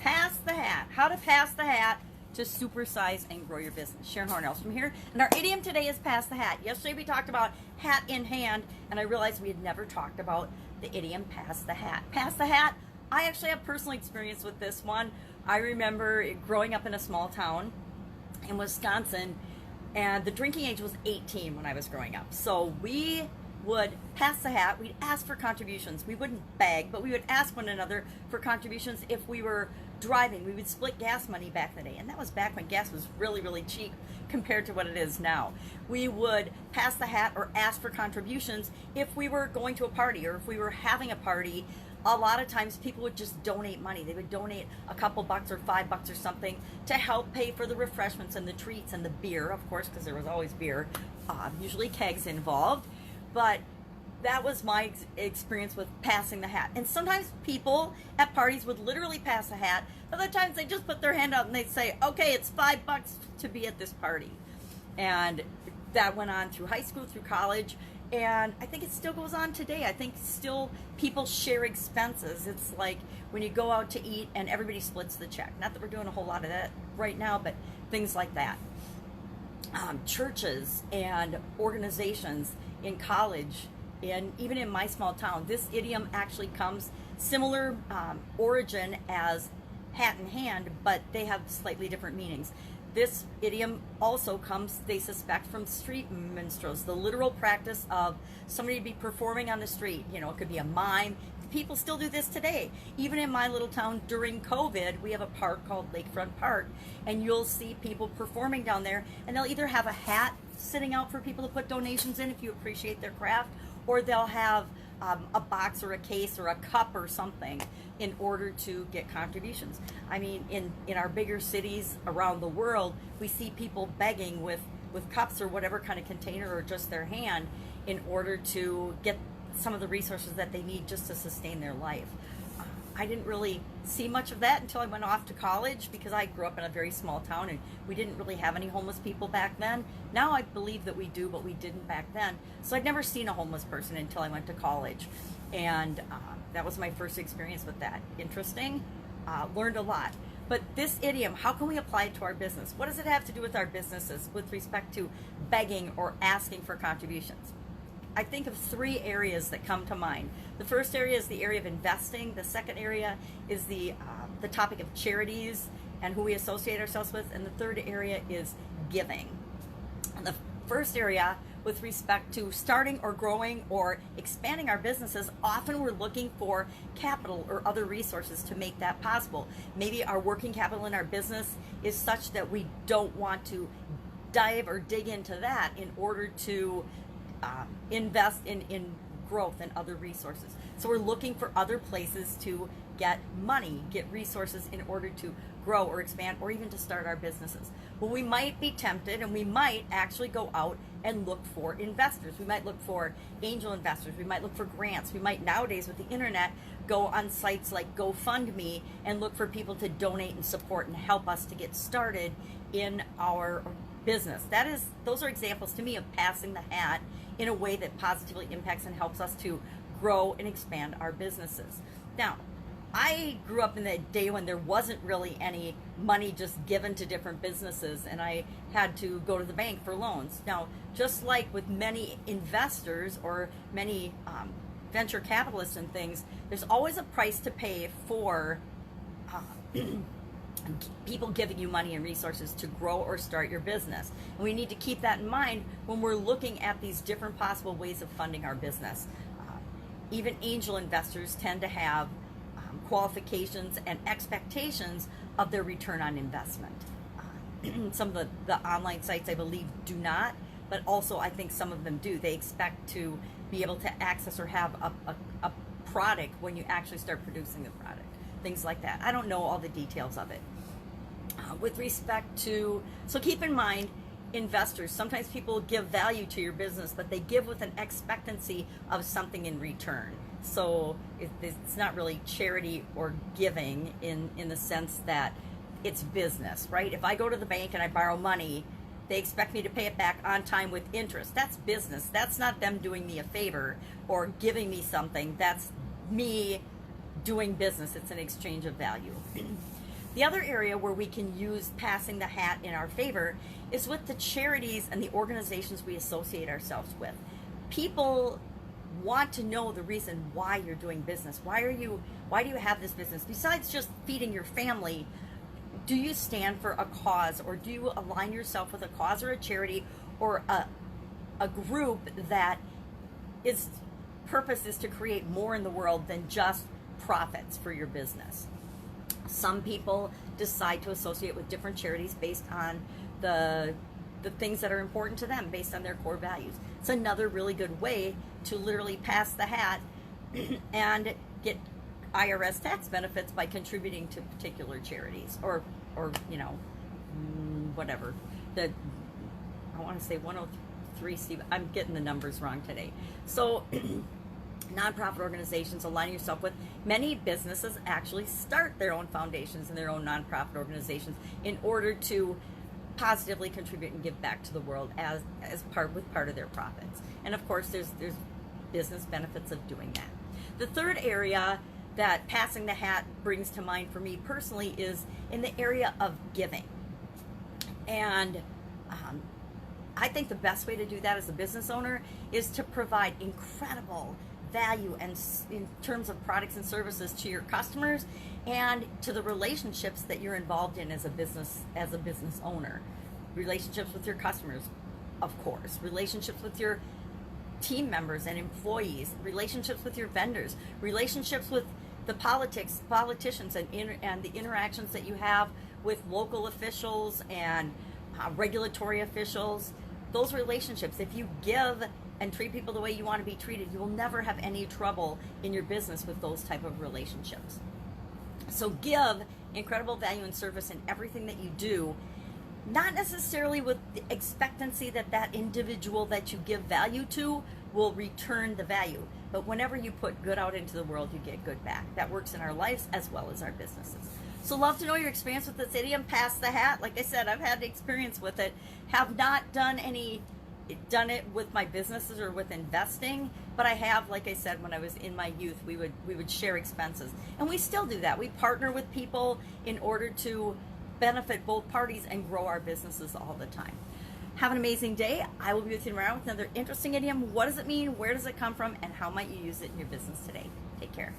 Pass the hat. How to pass the hat to supersize and grow your business. Sharon Horne-Ellstrom here. And our idiom today is pass the hat. Yesterday we talked about hat in hand, and I realized we had never talked about the idiom pass the hat. Pass the hat. I actually have personal experience with this one. I remember growing up in a small town in Wisconsin, and the drinking age was 18 when I was growing up. So we would pass the hat. We'd ask for contributions. We wouldn't beg, but we would ask one another for contributions if we were driving. We would split gas money back in the day, and that was back when gas was really, really cheap compared to what it is now. We would pass the hat or ask for contributions if we were going to a party or if we were having a party. A lot of times people would just donate money. They would donate a couple bucks or $5 or something to help pay for the refreshments and the treats and the beer, of course, because there was always beer, usually kegs involved. But that was my experience with passing the hat. And sometimes people at parties would literally pass a hat. Other times they just put their hand out and they'd say, okay, it's $5 to be at this party. And that went on through high school, through college. And I think it still goes on today. I think still people share expenses. It's like when you go out to eat and everybody splits the check. Not that we're doing a whole lot of that right now, but things like that. Churches and organizations in college, and even in my small town, this idiom actually comes similar origin as hat in hand, but they have slightly different meanings. This idiom also comes, they suspect, from street minstrels, the literal practice of somebody to be performing on the street. You know, it could be a mime. People still do this today. Even in my little town during COVID, we have a park called Lakefront Park, and you'll see people performing down there, and they'll either have a hat sitting out for people to put donations in if you appreciate their craft, or they'll have a box or a case or a cup or something in order to get contributions. I mean, in our bigger cities around the world, we see people begging with cups or whatever kind of container or just their hand in order to get some of the resources that they need just to sustain their life. I didn't really see much of that until I went off to college, because I grew up in a very small town and we didn't really have any homeless people back then. Now I believe that we do, but we didn't back then. So I'd never seen a homeless person until I went to college. And that was my first experience with that. Interesting, learned a lot. But this idiom, how can we apply it to our business? What does it have to do with our businesses with respect to begging or asking for contributions? I think of three areas that come to mind. The first area is the area of investing. The second area is the topic of charities and who we associate ourselves with. And the third area is giving. And the first area, with respect to starting or growing or expanding our businesses, often we're looking for capital or other resources to make that possible. Maybe our working capital in our business is such that we don't want to dive or dig into that in order to invest in growth and other resources. So we're looking for other places to get money, get resources in order to grow or expand or even to start our businesses. Well, we might be tempted and we might actually go out and look for investors. We might look for angel investors. We might look for grants. We might nowadays with the internet go on sites like GoFundMe and look for people to donate and support and help us to get started in our business. Those are examples to me of passing the hat in a way that positively impacts and helps us to grow and expand our businesses. Now, I grew up in the day when there wasn't really any money just given to different businesses, and I had to go to the bank for loans. Now, just like with many investors or many venture capitalists and things, there's always a price to pay for people giving you money and resources to grow or start your business. And we need to keep that in mind when we're looking at these different possible ways of funding our business. Even angel investors tend to have qualifications and expectations of their return on investment. Some of the online sites, I believe, do not, but also I think some of them do. They expect to be able to access or have a product when you actually start producing the product. Things like that. I don't know all the details of it. With respect to, so keep in mind, investors, sometimes people give value to your business, but they give with an expectancy of something in return. So it's not really charity or giving in the sense that it's business, right? If I go to the bank and I borrow money, they expect me to pay it back on time with interest. That's business. That's not them doing me a favor or giving me something. That's me doing business. It's an exchange of value. The other area where we can use passing the hat in our favor is with the charities and the organizations we associate ourselves with. People want to know the reason why you're doing business. Why do you have this business? Besides just feeding your family, do you stand for a cause, or do you align yourself with a cause or a charity or a group that its purpose is to create more in the world than just profits for your business? Some people decide to associate with different charities based on the things that are important to them, based on their core values. It's another really good way to literally pass the hat and get IRS tax benefits by contributing to particular charities, or whatever. I want to say 103C. I'm getting the numbers wrong today. So nonprofit organizations, aligning yourself with. Many businesses actually start their own foundations and their own nonprofit organizations in order to positively contribute and give back to the world as part of their profits. And of course, there's business benefits of doing that. The third area that passing the hat brings to mind for me personally is in the area of giving. And I think the best way to do that as a business owner is to provide incredible value and in terms of products and services to your customers and to the relationships that you're involved in as a business owner. Relationships with your customers, of course, relationships with your team members and employees, relationships with your vendors, relationships with the politicians and the interactions that you have with local officials and regulatory officials. Those relationships, if you give and treat people the way you want to be treated, you will never have any trouble in your business with those type of relationships. So give incredible value and service in everything that you do, not necessarily with the expectancy that that individual that you give value to will return the value. But whenever you put good out into the world, you get good back. That works in our lives as well as our businesses. So love to know your experience with this idiom, pass the hat. Like I said, I've had experience with it. Have not done it with my businesses or with investing, but I have, like I said, when I was in my youth, we would share expenses. And we still do that. We partner with people in order to benefit both parties and grow our businesses all the time. Have an amazing day. I will be with you tomorrow with another interesting idiom. What does it mean? Where does it come from? And how might you use it in your business today? Take care.